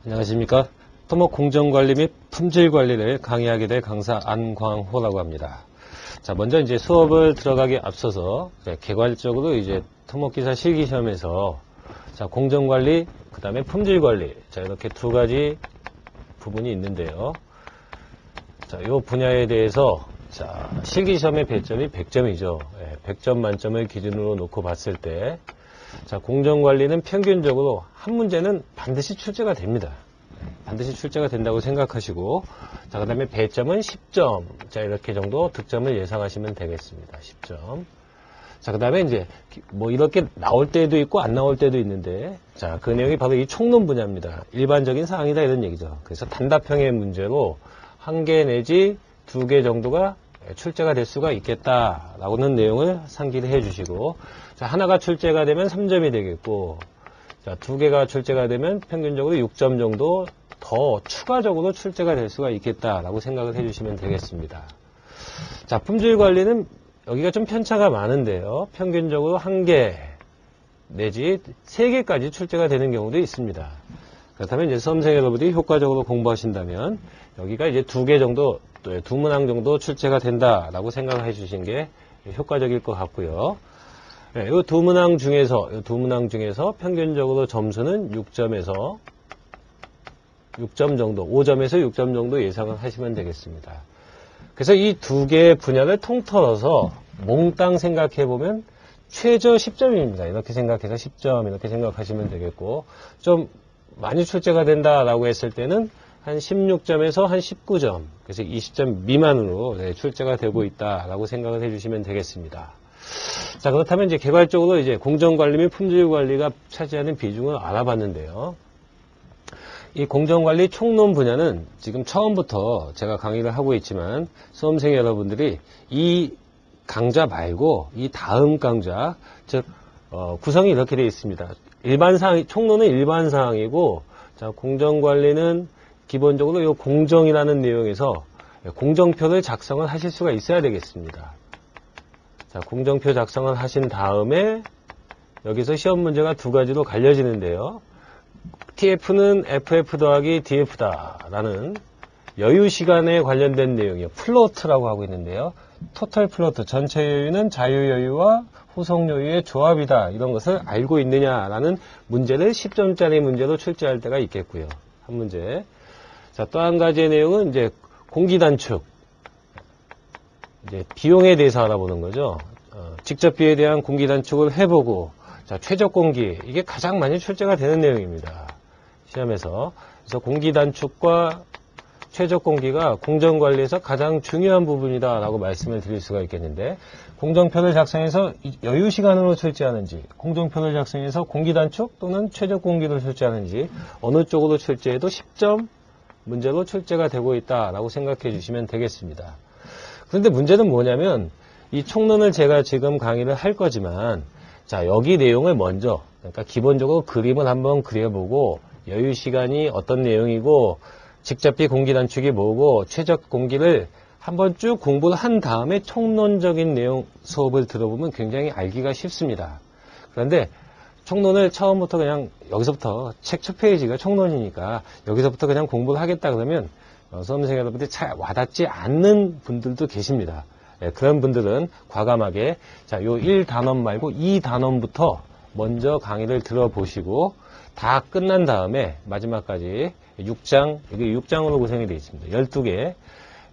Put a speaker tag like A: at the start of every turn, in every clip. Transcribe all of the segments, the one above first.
A: 안녕하십니까. 토목 공정관리 및 품질관리를 강의하게 될 강사 안광호라고 합니다. 자, 먼저 이제 수업을 들어가기 앞서서 개괄적으로 이제 토목기사 실기시험에서 자, 공정관리, 그 다음에 품질관리. 자, 이렇게 두 가지 부분이 있는데요. 자, 이 분야에 대해서 자, 실기시험의 배점이 100점이죠. 100점 만점을 기준으로 놓고 봤을 때 자, 공정관리는 평균적으로 한 문제는 반드시 출제가 됩니다. 반드시 출제가 된다고 생각하시고, 자, 그 다음에 배점은 10점. 자, 이렇게 정도 득점을 예상하시면 되겠습니다. 10점. 자, 그 다음에 이제, 뭐, 이렇게 나올 때도 있고, 안 나올 때도 있는데, 자, 그 내용이 바로 이 총론 분야입니다. 일반적인 사항이다, 이런 얘기죠. 그래서 단답형의 문제로 한 개 내지 두 개 정도가 출제가 될 수가 있겠다라고는 내용을 상기를 해 주시고, 자, 하나가 출제가 되면 3점이 되겠고, 자, 두 개가 출제가 되면 평균적으로 6점 정도 더 추가적으로 출제가 될 수가 있겠다라고 생각을 해 주시면 되겠습니다. 자, 품질 관리는 여기가 좀 편차가 많은데요. 평균적으로 한 개 내지 3개까지 출제가 되는 경우도 있습니다. 그렇다면 이제 수험생 여러분들이 효과적으로 공부하신다면 여기가 이제 2개 정도, 또 2문항 정도 출제가 된다라고 생각을 해 주신 게 효과적일 것 같고요. 이 두 문항 중에서 평균적으로 점수는 6점에서 6점 정도, 5점에서 6점 정도 예상을 하시면 되겠습니다. 그래서 이 두 개의 분야를 통틀어서 몽땅 생각해 보면 최저 10점입니다. 이렇게 생각해서 10점 이렇게 생각하시면 되겠고, 좀 많이 출제가 된다라고 했을 때는 한 16점에서 한 19점, 그래서 20점 미만으로 출제가 되고 있다라고 생각을 해주시면 되겠습니다. 자, 그렇다면 이제 개괄적으로 이제 공정관리 및 품질관리가 차지하는 비중을 알아봤는데요. 이 공정관리 총론 분야는 지금 처음부터 제가 강의를 하고 있지만 수험생 여러분들이 이 강좌 말고 이 다음 강좌, 즉 구성이 이렇게 되어 있습니다. 일반사항, 총론은 일반사항이고, 자, 공정관리는 기본적으로 이 공정이라는 내용에서 공정표를 작성을 하실 수가 있어야 되겠습니다. 자, 공정표 작성을 하신 다음에 여기서 시험 문제가 두 가지로 갈려지는데요. TF는 FF 더하기 DF다 라는 여유시간에 관련된 내용이요. 플로트라고 하고 있는데요. 토탈 플로트, 전체 여유는 자유여유와 후속여유의 조합이다. 이런 것을 알고 있느냐라는 문제를 10점짜리 문제로 출제할 때가 있겠고요. 한 문제. 자, 또 한 가지의 내용은 이제 공기단축. 이제 비용에 대해서 알아보는 거죠. 직접비에 대한 공기단축을 해보고, 자, 최저공기. 이게 가장 많이 출제가 되는 내용입니다. 시험에서. 그래서 공기단축과 최저공기가 공정관리에서 가장 중요한 부분이다라고 말씀을 드릴 수가 있겠는데, 공정표를 작성해서 여유시간으로 출제하는지, 공정표를 작성해서 공기단축 또는 최저공기를 출제하는지, 어느 쪽으로 출제해도 10점 문제로 출제가 되고 있다라고 생각해 주시면 되겠습니다. 그런데 문제는 뭐냐면, 이 총론을 제가 지금 강의를 할 거지만, 자, 여기 내용을 먼저, 그러니까 기본적으로 그림을 한번 그려보고, 여유시간이 어떤 내용이고, 직접비 공기단축이 뭐고, 최저공기를 한번 쭉 공부를 한 다음에 총론적인 내용 수업을 들어보면 굉장히 알기가 쉽습니다. 그런데 총론을 처음부터 그냥 여기서부터 책 첫 페이지가 총론이니까 여기서부터 그냥 공부를 하겠다 그러면 수험생 여러분들이 잘 와닿지 않는 분들도 계십니다. 그런 분들은 과감하게 자, 요 1단원 말고 2단원부터 먼저 강의를 들어보시고 다 끝난 다음에 마지막까지 6장, 여기 6장으로 구성이 되어 있습니다. 12개,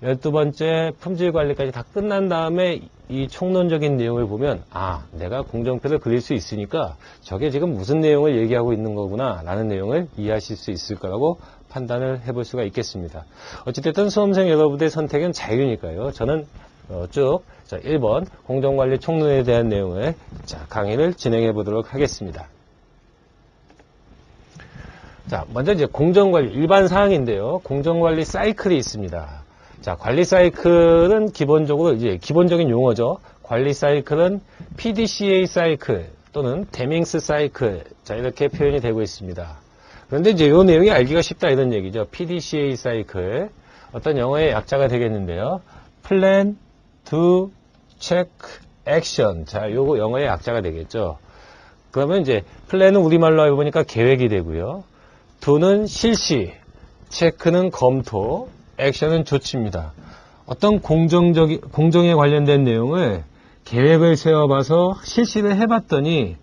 A: 12번째 품질관리까지 다 끝난 다음에 이 총론적인 내용을 보면 아, 내가 공정표를 그릴 수 있으니까 저게 지금 무슨 내용을 얘기하고 있는 거구나 라는 내용을 이해하실 수 있을 거라고 판단을 해볼 수가 있겠습니다. 어찌됐든 수험생 여러분들의 선택은 자유니까요. 저는 쭉 자, 1번 공정관리 총론에 대한 내용을 자, 강의를 진행해 보도록 하겠습니다. 자, 먼저 이제 공정관리 일반 사항인데요. 공정관리 사이클이 있습니다. 자, 관리 사이클은 기본적으로 이제 기본적인 용어죠. 관리 사이클은 PDCA 사이클 또는 데밍스 사이클. 자, 이렇게 표현이 되고 있습니다. 그런데 이제 이 내용이 알기가 쉽다 이런 얘기죠. PDCA 사이클. 어떤 영어의 약자가 되겠는데요. Plan, Do, Check, Action. 자, 요거 영어의 약자가 되겠죠. 그러면 이제 플랜은 우리말로 해보니까 계획이 되고요. do는 실시, 체크는 검토, 액션은 조치입니다. 어떤 공정에 관련된 내용을 계획을 세워봐서 실시를 해봤더니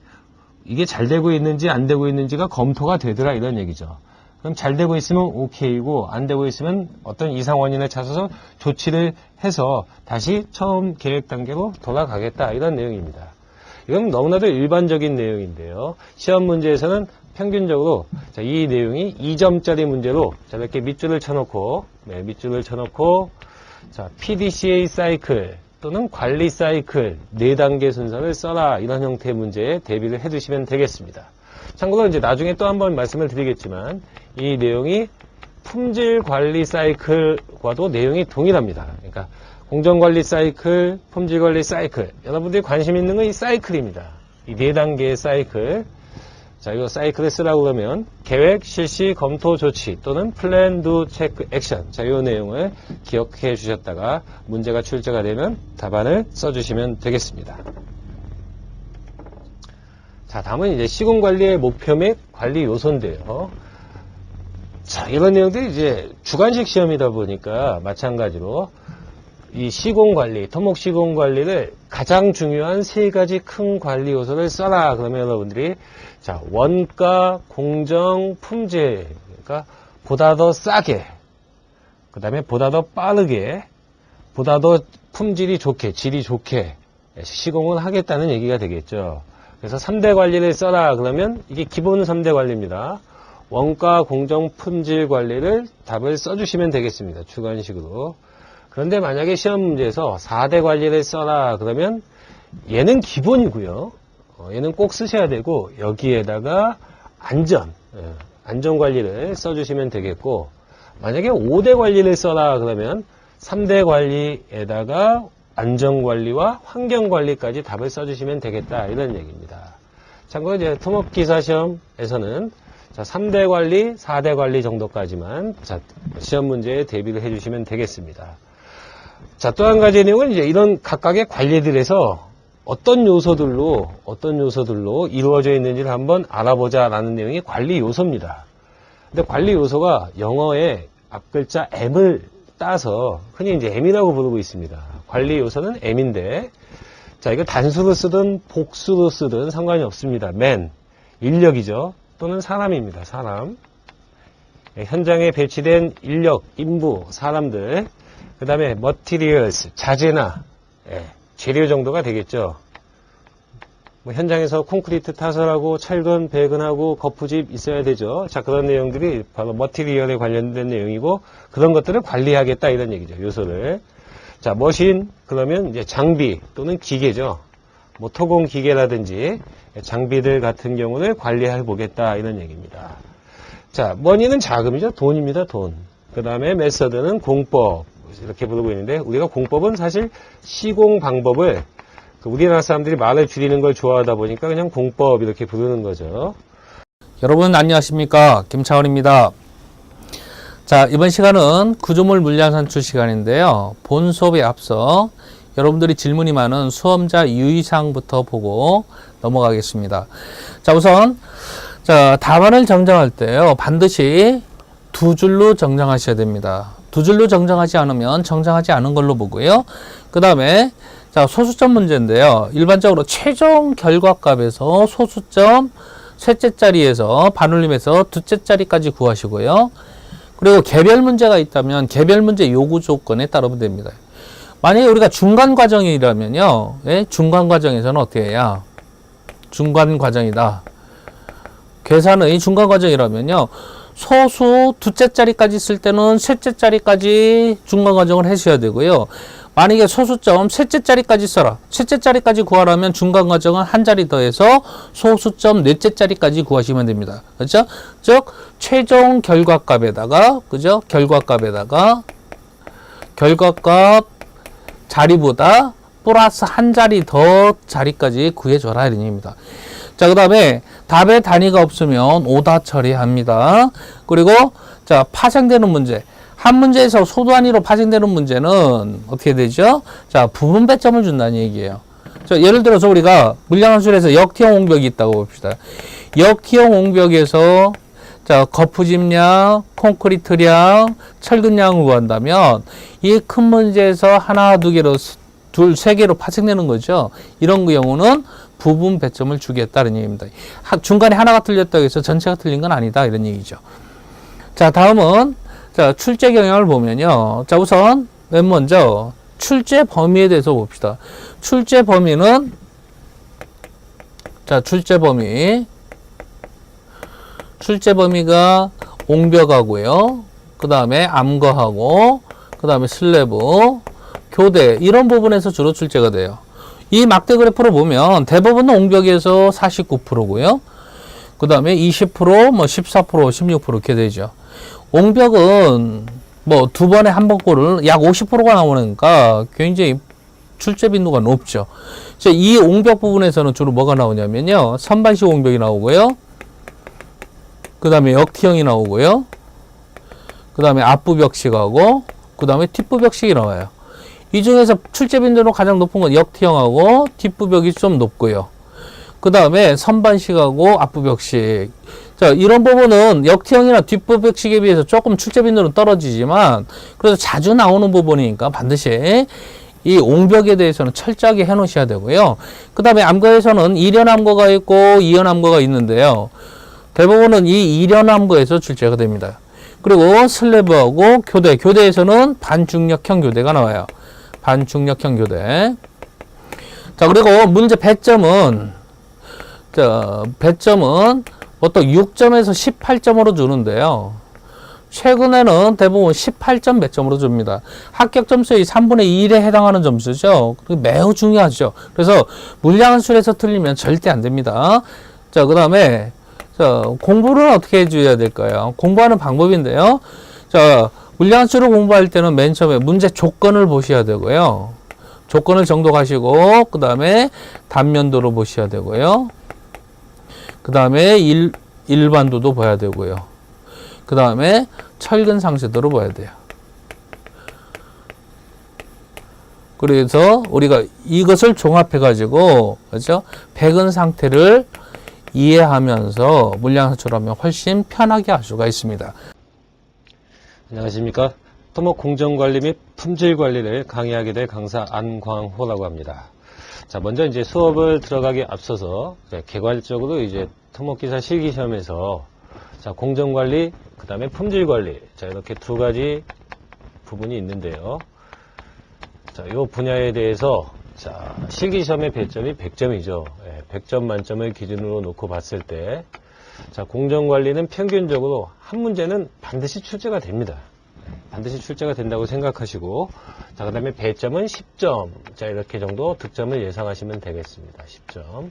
A: 이게 잘 되고 있는지 안 되고 있는지가 검토가 되더라 이런 얘기죠. 그럼 잘 되고 있으면 오케이고 안 되고 있으면 어떤 이상 원인을 찾아서 조치를 해서 다시 처음 계획 단계로 돌아가겠다 이런 내용입니다. 이건 너무나도 일반적인 내용인데요. 시험 문제에서는 평균적으로 이 내용이 2점짜리 문제로 이렇게 밑줄을 쳐놓고 자, PDCA 사이클 또는 관리 사이클 4단계 순서를 써라 이런 형태의 문제에 대비를 해 두시면 되겠습니다. 참고로 이제 나중에 또 한번 말씀을 드리겠지만 이 내용이 품질 관리 사이클과도 내용이 동일합니다. 그러니까 공정관리 사이클, 품질 관리 사이클. 여러분들이 관심 있는 건 이 사이클입니다. 이 4단계의 사이클. 자, 이거 사이클을 쓰라고 그러면 계획, 실시, 검토, 조치 또는 플랜, 두, 체크, 액션. 자, 이 내용을 기억해 주셨다가 문제가 출제가 되면 답안을 써주시면 되겠습니다. 자, 다음은 이제 시공관리의 목표 및 관리 요소인데요. 자, 이런 내용들이 이제 주관식 시험이다 보니까 마찬가지로 이 시공관리, 토목 시공관리를 가장 중요한 3가지 큰 관리 요소를 써라. 그러면 여러분들이 자, 원가, 공정, 품질. 그러니까 보다 더 싸게, 그 다음에 보다 더 빠르게, 보다 더 품질이 좋게, 질이 좋게 시공을 하겠다는 얘기가 되겠죠. 그래서 3대 관리를 써라. 그러면 이게 기본 3대 관리입니다. 원가, 공정, 품질 관리를 답을 써주시면 되겠습니다. 주관식으로. 그런데 만약에 시험 문제에서 4대 관리를 써라. 그러면 얘는 기본이고요. 얘는 꼭 쓰셔야 되고 여기에다가 안전 관리를 써주시면 되겠고 만약에 5대 관리를 써라. 그러면 3대 관리에다가 안전관리와 환경관리까지 답을 써주시면 되겠다 이런 얘기입니다. 참고로 이제 토목기사 시험에서는 자, 3대 관리, 4대 관리 정도까지만 자, 시험 문제에 대비를 해주시면 되겠습니다. 자, 또 한 가지 내용은 이제 이런 각각의 관리들에서 어떤 요소들로 이루어져 있는지를 한번 알아보자라는 내용이 관리 요소입니다. 근데 관리 요소가 영어의 앞글자 M을 따서 흔히 이제 M이라고 부르고 있습니다. 관리 요소는 M인데, 자, 이거 단수로 쓰든 복수로 쓰든 상관이 없습니다. man, 인력이죠. 또는 사람입니다. 사람. 현장에 배치된 인력, 인부, 사람들. 그 다음에 materials, 자재나 재료 정도가 되겠죠. 뭐 현장에서 콘크리트 타설하고 철근, 배근하고 거푸집 있어야 되죠. 자, 그런 내용들이 바로 머티리얼에 관련된 내용이고 그런 것들을 관리하겠다 이런 얘기죠. 요소를. 자, 머신 그러면 이제 장비 또는 기계죠. 뭐 토공 기계라든지 장비들 같은 경우를 관리해 보겠다 이런 얘기입니다. 자, 머니는 자금이죠. 돈입니다. 돈. 그 다음에 메서드는 공법 이렇게 부르고 있는데 우리가 공법은 사실 시공 방법을 우리나라 사람들이 말을 줄이는 걸 좋아하다 보니까 그냥 공법 이렇게 부르는 거죠.
B: 여러분 안녕하십니까, 김차원입니다. 자, 이번 시간은 구조물 물량 산출 시간인데요. 본 수업에 앞서 여러분들이 질문이 많은 수험자 유의사항부터 보고 넘어가겠습니다. 자, 우선 자, 답안을 정정할 때요, 반드시 2줄로 정정하셔야 됩니다. 2줄로 정정하지 않으면 정정하지 않은 걸로 보고요. 그 다음에 자, 소수점 문제인데요. 일반적으로 최종 결과값에서 소수점 셋째 자리에서 반올림해서 둘째 자리까지 구하시고요. 그리고 개별 문제가 있다면 개별 문제 요구 조건에 따르면 됩니다. 만약에 우리가 중간 과정이라면요, 중간 과정에서는 어떻게 해야? 중간 과정이다. 계산의 중간 과정이라면요, 소수 둘째 자리까지 쓸 때는 셋째 자리까지 중간 과정을 하셔야 되고요. 만약에 소수점 셋째 자리까지 써라. 셋째 자리까지 구하라면 중간 과정은 한 자리 더해서 소수점 넷째 자리까지 구하시면 됩니다. 그렇죠? 즉 최종 결과값에다가 그죠? 결과값 자리보다 플러스 한 자리 더 자리까지 구해줘라 이런 얘기입니다. 자, 그 다음에 답의 단위가 없으면 오다 처리합니다. 그리고 자, 파생되는 문제. 한 문제에서 소수 단위로 파생되는 문제는 어떻게 되죠? 자, 부분 배점을 준다는 얘기예요. 자, 예를 들어서 우리가 물량함수에서 역티형 옹벽이 있다고 봅시다. 역티형 옹벽에서 자, 거푸집량, 콘크리트량, 철근량을 구한다면 이 큰 문제에서 하나, 두 개로, 둘, 세 개로 파생되는 거죠. 이런 경우는 부분 배점을 주겠다는 얘기입니다. 중간에 하나가 틀렸다고 해서 전체가 틀린 건 아니다. 이런 얘기죠. 자, 다음은 자, 출제 경향을 보면요. 자, 우선 맨 먼저 출제 범위에 대해서 봅시다. 출제 범위는 자, 출제 범위가 옹벽하고요. 그 다음에 암거하고, 그 다음에 슬래브, 교대 이런 부분에서 주로 출제가 돼요. 이 막대 그래프를 보면 대부분은 옹벽에서 49%고요. 그 다음에 20%, 뭐 14%, 16% 이렇게 되죠. 옹벽은 뭐 두 번에 한 번 꼴을 약 50%가 나오니까 굉장히 출제 빈도가 높죠. 이 옹벽 부분에서는 주로 뭐가 나오냐면요. 선반식 옹벽이 나오고요. 그 다음에 역티형이 나오고요. 그 다음에 앞부벽식하고, 그 다음에 뒷부벽식이 나와요. 이 중에서 출제 빈도로 가장 높은 건 역티형하고 뒷부벽이 좀 높고요. 그 다음에 선반식하고 앞부벽식. 자, 이런 부분은 역티형이나 뒷부벽식에 비해서 조금 출제 빈도는 떨어지지만, 그래서 자주 나오는 부분이니까 반드시 이 옹벽에 대해서는 철저하게 해 놓으셔야 되고요. 그 다음에 암거에서는 1연 암거가 있고 2연 암거가 있는데요. 대부분은 이 1연 암거에서 출제가 됩니다. 그리고 슬래브하고 교대에서는 반중력형 교대가 나와요. 반중력형 교대. 자, 그리고 문제 배점은 보통 6점에서 18점으로 주는데요. 최근에는 대부분 18점 몇 점으로 줍니다. 합격 점수의 3분의 1에 해당하는 점수죠. 매우 중요하죠. 그래서 물량한술에서 틀리면 절대 안 됩니다. 자, 그 다음에 공부를 어떻게 해줘야 될까요? 공부하는 방법인데요. 자, 물량한술을 공부할 때는 맨 처음에 문제 조건을 보셔야 되고요. 조건을 정독하시고, 그 다음에 단면도로 보셔야 되고요. 그 다음에 일반도도 봐야 되고요. 그 다음에 철근 상세도로 봐야 돼요. 그래서 우리가 이것을 종합해 가지고, 그렇죠? 백은 상태를 이해하면서 물량 산출하면 훨씬 편하게 할 수가 있습니다.
A: 안녕하십니까. 토목 공정관리 및 품질관리를 강의하게 될 강사 안광호라고 합니다. 자, 먼저 이제 수업을 들어가기 앞서서 개괄적으로 이제 토목기사 실기시험에서 자, 공정관리, 그 다음에 품질관리. 자, 이렇게 두 가지 부분이 있는데요. 자, 이 분야에 대해서 자, 실기시험의 배점이 100점이죠. 100점 만점을 기준으로 놓고 봤을 때, 자, 공정관리는 평균적으로 한 문제는 반드시 출제가 됩니다. 반드시 출제가 된다고 생각하시고, 자, 그 다음에 배점은 10점. 자, 이렇게 정도 득점을 예상하시면 되겠습니다. 10점.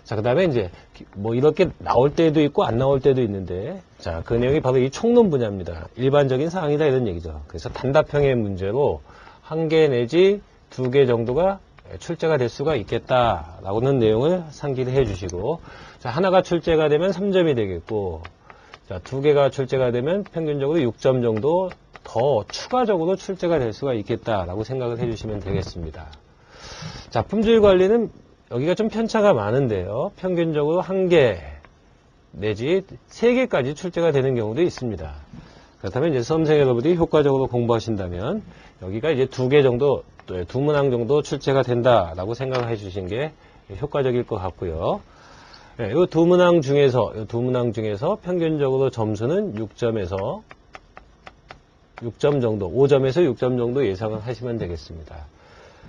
A: 자, 그 다음에 이제, 뭐, 이렇게 나올 때도 있고, 안 나올 때도 있는데, 자, 그 내용이 바로 이 총론 분야입니다. 일반적인 사항이다, 이런 얘기죠. 그래서 단답형의 문제로 한 개 내지 두 개 정도가 출제가 될 수가 있겠다라고는 내용을 상기를 해 주시고, 자, 하나가 출제가 되면 3점이 되겠고, 자, 두 개가 출제가 되면 평균적으로 6점 정도 더 추가적으로 출제가 될 수가 있겠다라고 생각을 해 주시면 되겠습니다. 자, 품질 관리는 여기가 좀 편차가 많은데요. 평균적으로 한 개 내지 3개까지 출제가 되는 경우도 있습니다. 그렇다면 이제 수험생 여러분들이 효과적으로 공부하신다면 여기가 이제 2개 정도, 두 문항 정도 출제가 된다라고 생각을 해 주신 게 효과적일 것 같고요. 이 두 문항 중에서 평균적으로 점수는 6점에서 6점 정도, 5점에서 6점 정도 예상을 하시면 되겠습니다.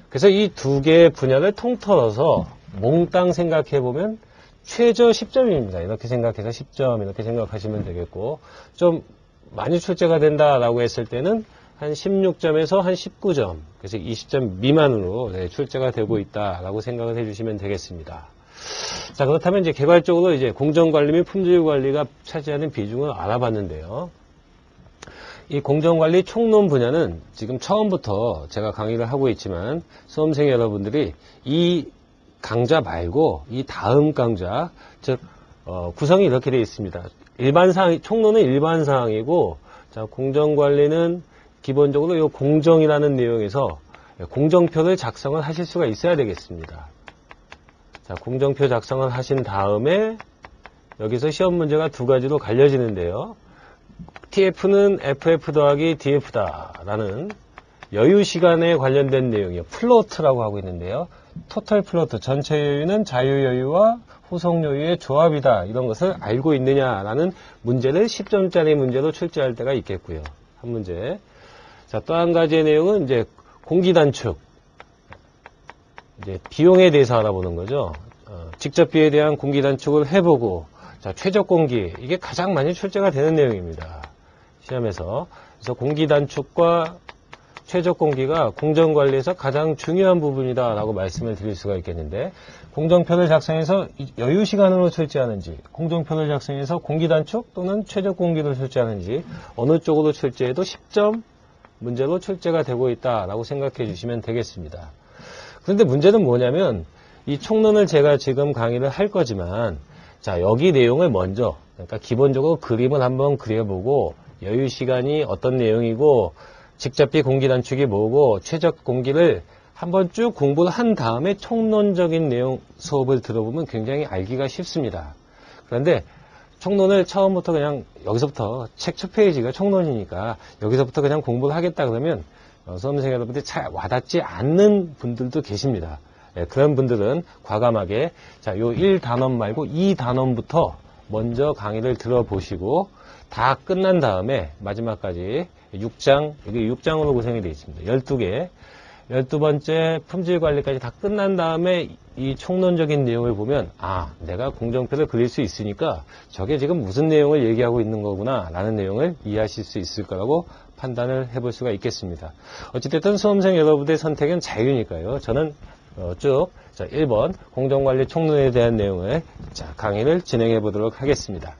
A: 그래서 이 두 개의 분야를 통틀어서 몽땅 생각해 보면 최저 10점입니다. 이렇게 생각해서 10점 이렇게 생각하시면 되겠고, 좀 많이 출제가 된다라고 했을 때는 한 16점에서 한 19점, 그래서 20점 미만으로 출제가 되고 있다라고 생각을 해주시면 되겠습니다. 자, 그렇다면 이제 개괄적으로 이제 공정관리 및 품질관리가 차지하는 비중을 알아봤는데요. 이 공정관리 총론 분야는 지금 처음부터 제가 강의를 하고 있지만 수험생 여러분들이 이 강좌 말고 이 다음 강좌, 즉 구성이 이렇게 되어 있습니다. 일반사항, 총론은 일반사항이고, 자, 공정관리는 기본적으로 이 공정이라는 내용에서 공정표를 작성을 하실 수가 있어야 되겠습니다. 자, 공정표 작성을 하신 다음에 여기서 시험 문제가 두 가지로 갈려지는데요. TF는 FF 더하기 DF다라는 여유 시간에 관련된 내용이요. 플로트라고 하고 있는데요. 토탈 플로트, 전체 여유는 자유 여유와 후속 여유의 조합이다. 이런 것을 알고 있느냐라는 문제를 10점짜리 문제로 출제할 때가 있겠고요. 한 문제. 자, 또 한 가지의 내용은 이제 공기 단축. 이제 비용에 대해서 알아보는 거죠. 직접비에 대한 공기 단축을 해보고, 자, 최적 공기. 이게 가장 많이 출제가 되는 내용입니다. 시험에서. 그래서 공기 단축과 최적 공기가 공정관리에서 가장 중요한 부분이다라고 말씀을 드릴 수가 있겠는데, 공정표를 작성해서 여유 시간으로 출제하는지, 공정표를 작성해서 공기 단축 또는 최적 공기로 출제하는지 어느 쪽으로 출제해도 10점 문제로 출제가 되고 있다라고 생각해 주시면 되겠습니다. 그런데 문제는 뭐냐면 이 총론을 제가 지금 강의를 할 거지만, 자, 여기 내용을 먼저, 그러니까 기본적으로 그림을 한번 그려보고 여유 시간이 어떤 내용이고 직접비 공기 단축이 뭐고 최적 공기를 한번 쭉 공부를 한 다음에 총론적인 내용 수업을 들어보면 굉장히 알기가 쉽습니다. 그런데 총론을 처음부터 그냥 여기서부터 책 첫 페이지가 총론이니까 여기서부터 그냥 공부를 하겠다 그러면 수험생 여러분들이 잘 와닿지 않는 분들도 계십니다. 예, 그런 분들은 과감하게 자, 요 1단원 말고 2단원부터 먼저 강의를 들어보시고 다 끝난 다음에 마지막까지 6장, 이게 6장으로 구성이 되어 있습니다. 12개, 12번째 품질 관리까지 다 끝난 다음에 이 총론적인 내용을 보면, 아, 내가 공정표를 그릴 수 있으니까 저게 지금 무슨 내용을 얘기하고 있는 거구나 라는 내용을 이해하실 수 있을 거라고 판단을 해볼 수가 있겠습니다. 어찌됐든 수험생 여러분들의 선택은 자유니까요. 저는 쭉 1번 공정관리 총론에 대한 내용을 강의를 진행해 보도록 하겠습니다.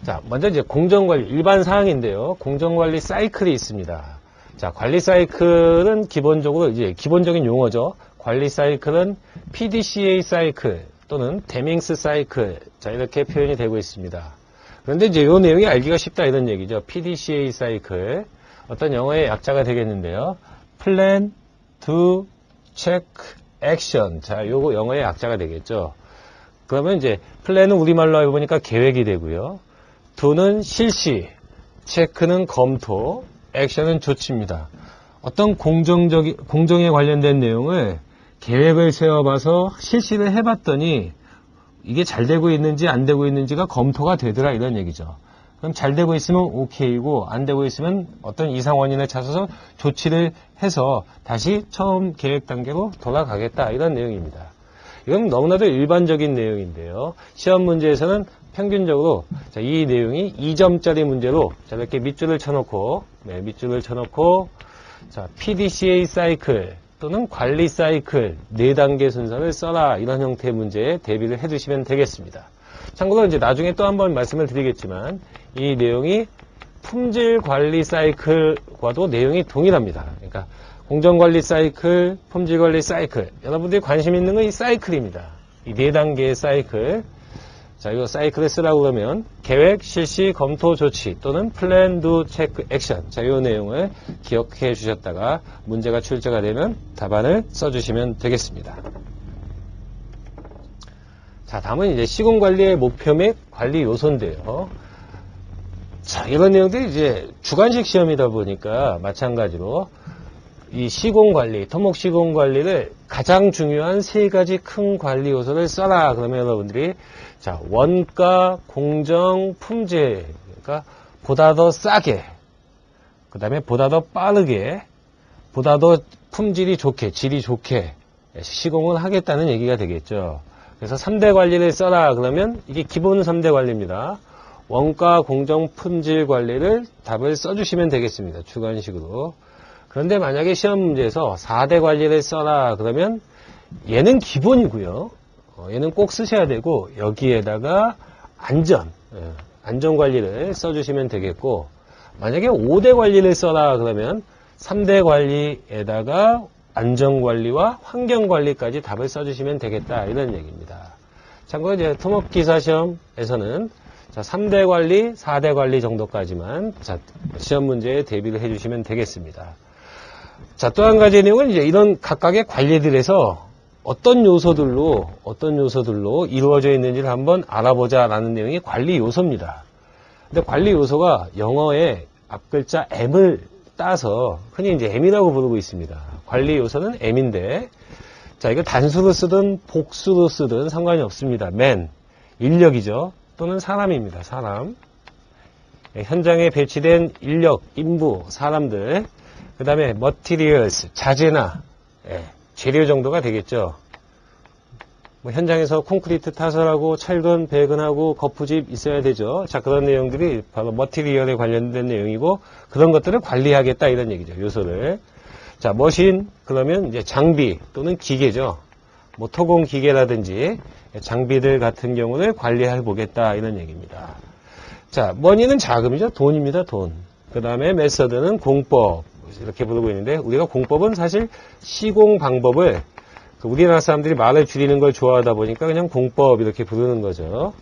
A: 자, 먼저 이제 공정관리 일반 사항인데요. 공정관리 사이클이 있습니다. 자, 관리 사이클은 기본적으로 이제 기본적인 용어죠. 관리 사이클은 PDCA 사이클 또는 데밍스 사이클. 자, 이렇게 표현이 되고 있습니다. 그런데 이제 이 내용이 알기가 쉽다 이런 얘기죠. PDCA 사이클. 어떤 영어의 약자가 되겠는데요. Plan, Do, Check, Action. 자, 요거 영어의 약자가 되겠죠. 그러면 이제 플랜은 우리말로 해보니까 계획이 되고요. do는 실시, 체크는 검토, 액션은 조치입니다. 어떤 공정에 관련된 내용을 계획을 세워봐서 실시를 해봤더니 이게 잘 되고 있는지 안 되고 있는지가 검토가 되더라 이런 얘기죠. 그럼 잘 되고 있으면 오케이고 안 되고 있으면 어떤 이상 원인을 찾아서 조치를 해서 다시 처음 계획 단계로 돌아가겠다 이런 내용입니다. 이건 너무나도 일반적인 내용인데요. 시험 문제에서는 평균적으로 이 내용이 2점짜리 문제로 이렇게 밑줄을 쳐놓고 PDCA 사이클 또는 관리 사이클 4단계 순서를 써라 이런 형태의 문제에 대비를 해두시면 되겠습니다. 참고로 이제 나중에 또 한번 말씀을 드리겠지만 이 내용이 품질 관리 사이클과도 내용이 동일합니다. 그러니까 공정관리 사이클, 품질관리 사이클. 여러분들이 관심 있는 건 이 사이클입니다. 이 4단계의 사이클. 자, 이거 사이클을 쓰라고 그러면 계획, 실시, 검토, 조치 또는 플랜, 두, 체크, 액션. 자, 이 내용을 기억해 주셨다가 문제가 출제가 되면 답안을 써주시면 되겠습니다. 자, 다음은 이제 시공관리의 목표 및 관리 요소인데요. 자, 이런 내용들이 이제 주관식 시험이다 보니까 마찬가지로 이 시공관리, 토목 시공관리를 가장 중요한 3가지 큰 관리 요소를 써라. 그러면 여러분들이 자, 원가, 공정, 품질. 그러니까 보다 더 싸게, 그 다음에 보다 더 빠르게, 보다 더 품질이 좋게, 질이 좋게 시공을 하겠다는 얘기가 되겠죠. 그래서 3대 관리를 써라. 그러면 이게 기본 3대 관리입니다. 원가, 공정, 품질 관리를 답을 써주시면 되겠습니다. 주관식으로. 그런데 만약에 시험 문제에서 4대 관리를 써라 그러면 얘는 기본이고요. 얘는 꼭 쓰셔야 되고 여기에다가 안전 관리를 써주시면 되겠고, 만약에 5대 관리를 써라 그러면 3대 관리에다가 안전 관리와 환경 관리까지 답을 써주시면 되겠다 이런 얘기입니다. 참고로 이제 토목기사 시험에서는 자, 3대 관리, 4대 관리 정도까지만 자, 시험 문제에 대비를 해주시면 되겠습니다. 자, 또 한 가지 내용은 이제 이런 각각의 관리들에서 어떤 요소들로 이루어져 있는지를 한번 알아보자라는 내용이 관리 요소입니다. 근데 관리 요소가 영어의 앞글자 M을 따서 흔히 이제 M이라고 부르고 있습니다. 관리 요소는 M인데, 자, 이거 단수로 쓰든 복수로 쓰든 상관이 없습니다. man, 인력이죠. 또는 사람입니다. 사람. 현장에 배치된 인력, 인부, 사람들. 그 다음에 materials, 자재나 재료 정도가 되겠죠. 뭐 현장에서 콘크리트 타설하고 철근, 배근하고 거푸집 있어야 되죠. 자, 그런 내용들이 바로 머티리얼에 관련된 내용이고, 그런 것들을 관리하겠다 이런 얘기죠. 요소를. 자, 머신 그러면 이제 장비 또는 기계죠. 뭐 토공 기계라든지 장비들 같은 경우를 관리해 보겠다 이런 얘기입니다. 자, 머니는 자금이죠. 돈입니다. 돈. 그 다음에 메서드는 공법 이렇게 부르고 있는데, 우리가 공법은 사실 시공 방법을 우리나라 사람들이 말을 줄이는 걸 좋아하다 보니까 그냥 공법 이렇게 부르는 거죠.